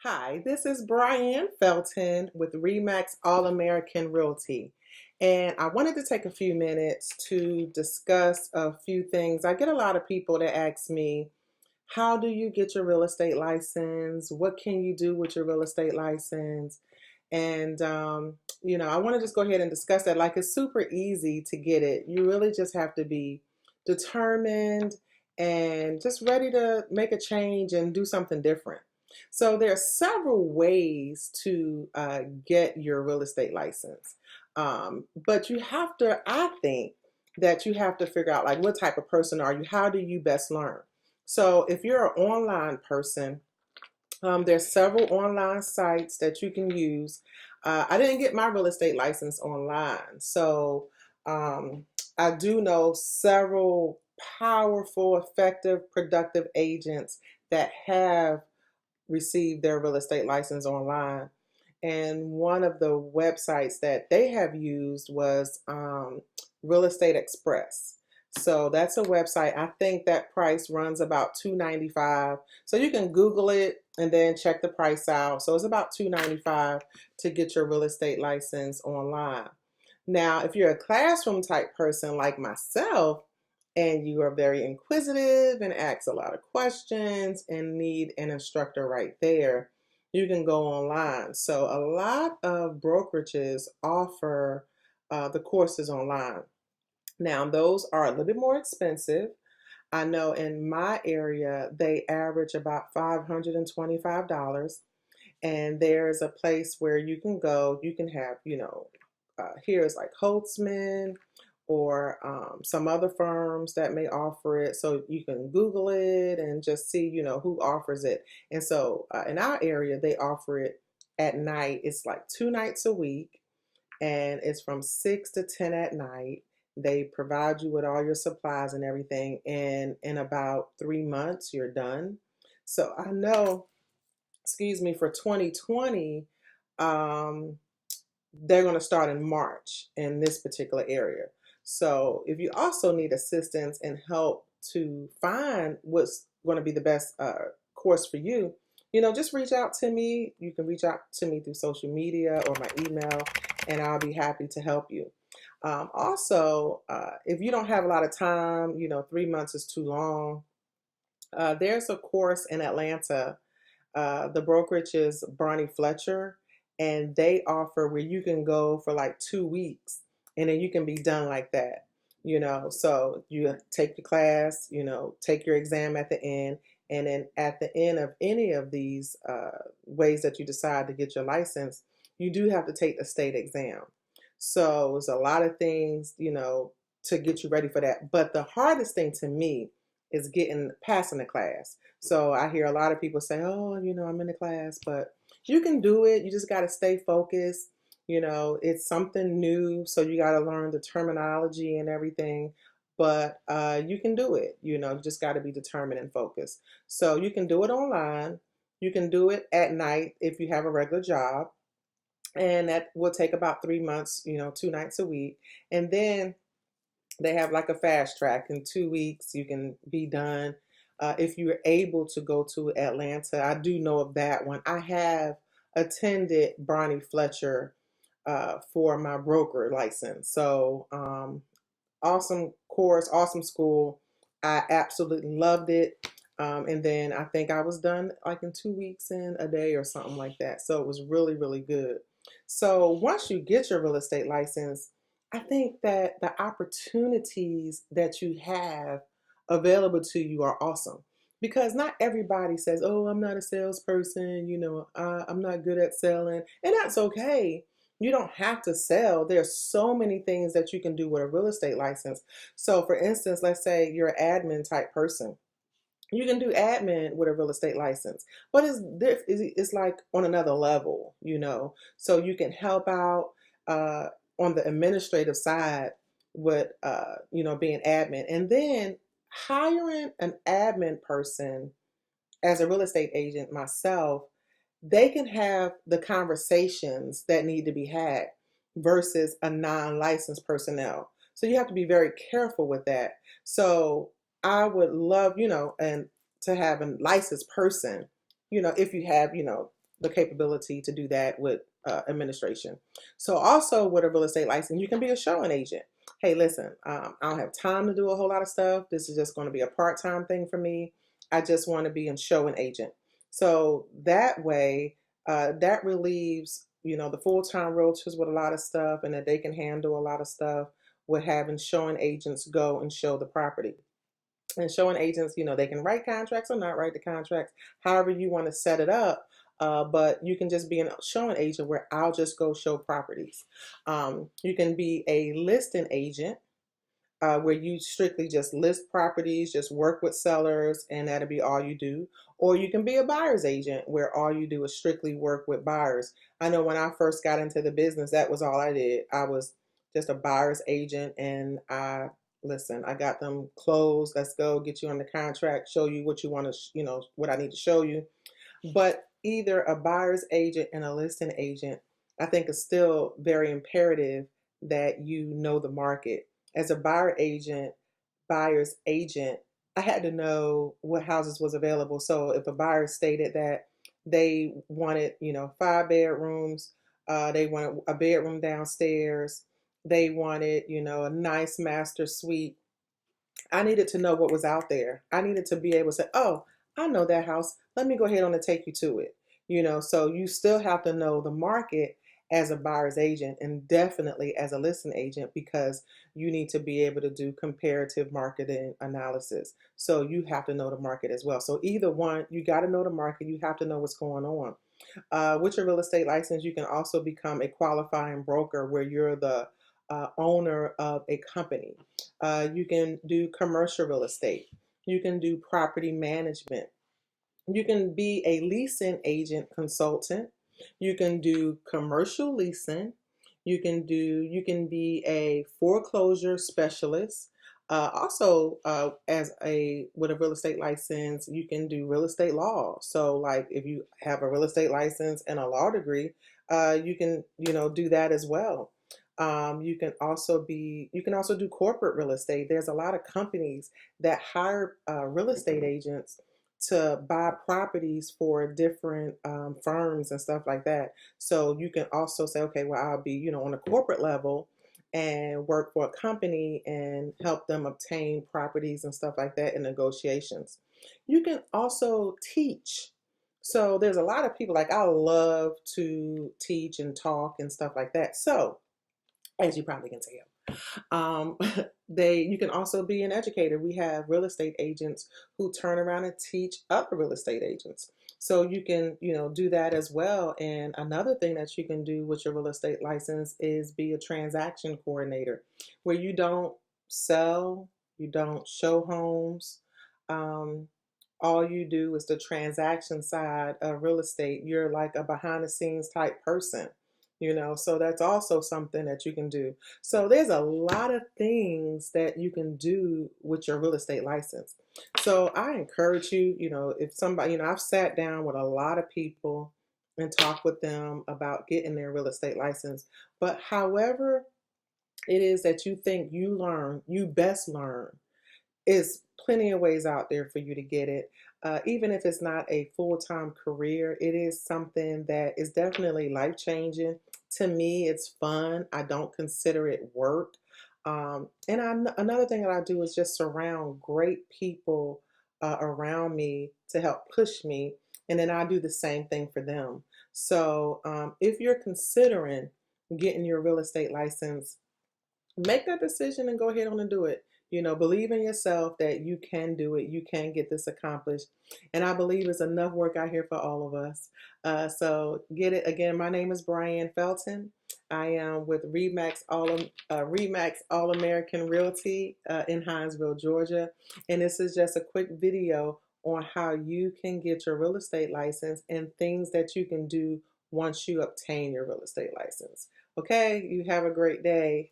Hi, this is Brian Felton with Remax All American Realty. And I wanted to take a few minutes to discuss a few things. I get a lot of people that ask me, how do you get your real estate license? What can you do with your real estate license? And, I want to just go ahead and discuss that. Like, it's super easy to get it. You really just have to be determined and just ready to make a change and do something different. So, there are several ways to get your real estate license. But you have to, I think, that you have to figure out like what type of person are you? How do you best learn? So if you're an online person, there's several online sites that you can use. I didn't get my real estate license online, so I do know several powerful, effective, productive agents that have received their real estate license online. And one of the websites that they have used was Real Estate Express. So that's a website. I think that price runs about $295. So you can Google it and then check the price out. So it's about $295 to get your real estate license online. Now, if you're a classroom type person like myself, and you are very inquisitive and ask a lot of questions and need an instructor right there, you can go online. So a lot of brokerages offer the courses online. Now, those are a little bit more expensive. I know in my area, they average about $525. And there's a place where you can go, you can have, here's like Holtzman or some other firms that may offer it. So you can Google it and just see, who offers it. And so in our area, they offer it at night. It's like 2 nights a week, and it's from 6 to 10 at night. They provide you with all your supplies and everything. And in about 3 months, you're done. So I know, excuse me, for 2020, um, they're going to start in March in this particular area. So if you also need assistance and help to find what's going to be the best course for you, just reach out to me. You can reach out to me through social media or my email, and I'll be happy to help you. Also, if you don't have a lot of time, 3 months is too long. There's a course in Atlanta. The brokerage is Barney Fletcher, and they offer where you can go for like 2 weeks and then you can be done like that. So you take your class, take your exam at the end, and then at the end of any of these ways that you decide to get your license, you do have to take the state exam. So it's a lot of things, to get you ready for that. But the hardest thing to me is getting passing the class. So I hear a lot of people say, "Oh, I'm in the class," but you can do it. You just got to stay focused. It's something new, so you got to learn the terminology and everything. But you can do it. You just got to be determined and focused. So you can do it online. You can do it at night if you have a regular job, and that will take about 3 months. 2 nights a week, and then they have like a fast track. In 2 weeks you can be done. If you're able to go to Atlanta, I do know of that one. I have attended Barney Fletcher for my broker license. So awesome course, awesome school. I absolutely loved it. And then I think I was done like in 2 weeks and a day or something like that. So it was really, really good. So once you get your real estate license, I think that the opportunities that you have available to you are awesome, because not everybody says, "Oh, I'm not a salesperson, I'm not good at selling," and that's okay. You don't have to sell. There's so many things that you can do with a real estate license. So, for instance, let's say you're an admin type person. You can do admin with a real estate license, but it's like on another level. So you can help out on the administrative side with being admin, and then hiring an admin person as a real estate agent myself. They can have the conversations that need to be had versus a non-licensed personnel. So you have to be very careful with that. So I would love, and to have a licensed person, if you have, the capability to do that with administration. So also with a real estate license, you can be a showing agent. Hey, listen, I don't have time to do a whole lot of stuff. This is just going to be a part-time thing for me. I just want to be a showing agent. So that way, that relieves, the full-time realtors with a lot of stuff, and that they can handle a lot of stuff with having showing agents go and show the property. And showing agents, they can write contracts or not write the contracts, however you want to set it up. But you can just be a showing agent where I'll just go show properties. You can be a listing agent where you strictly just list properties, just work with sellers, and that'll be all you do. Or you can be a buyer's agent where all you do is strictly work with buyers. I know when I first got into the business, that was all I did. I was just a buyer's agent, and I got them closed. Let's go get you on the contract, show you what you want to, what I need to show you. But either a buyer's agent and a listing agent, I think is still very imperative that you know the market. As a buyer's agent, I had to know what houses was available. So if a buyer stated that they wanted, 5 bedrooms, they wanted a bedroom downstairs, they wanted, a nice master suite, I needed to know what was out there. I needed to be able to say, oh, I know that house. Let me go ahead on and take you to it. So you still have to know the market as a buyer's agent and definitely as a listing agent, because you need to be able to do comparative marketing analysis. So you have to know the market as well. So either one, you got to know the market. You have to know what's going on. With your real estate license, you can also become a qualifying broker where you're the owner of a company. You can do commercial real estate. You can do property management. You can be a leasing agent consultant. You can do commercial leasing. You can be a foreclosure specialist. Also, as a with a real estate license, you can do real estate law. So, like if you have a real estate license and a law degree, you can do that as well. You can also do corporate real estate. There's a lot of companies that hire real estate agents to buy properties for different firms and stuff like that. So you can also say, okay, well, I'll be, on a corporate level and work for a company and help them obtain properties and stuff like that in negotiations. You can also teach. So there's a lot of people, like I love to teach and talk and stuff like that. So as you probably can tell. Um, you can also be an educator. We have real estate agents who turn around and teach other real estate agents. So you can, do that as well. And another thing that you can do with your real estate license is be a transaction coordinator, where you don't sell, you don't show homes. Um, all you do is the transaction side of real estate. You're like a behind the scenes type person. So that's also something that you can do. So there's a lot of things that you can do with your real estate license. So I encourage you, if somebody, I've sat down with a lot of people and talked with them about getting their real estate license. But however it is that you think you best learn, is plenty of ways out there for you to get it. Even if it's not a full-time career, it is something that is definitely life-changing. To me, it's fun. I don't consider it work. Another thing that I do is just surround great people around me to help push me, and then I do the same thing for them. So if you're considering getting your real estate license, make that decision and go ahead on and do it. Believe in yourself that you can do it. You can get this accomplished. And I believe it's enough work out here for all of us. So get it. Again, my name is Brian Felton. I am with Remax All American Realty in Hinesville, Georgia. And this is just a quick video on how you can get your real estate license and things that you can do once you obtain your real estate license. Okay, you have a great day.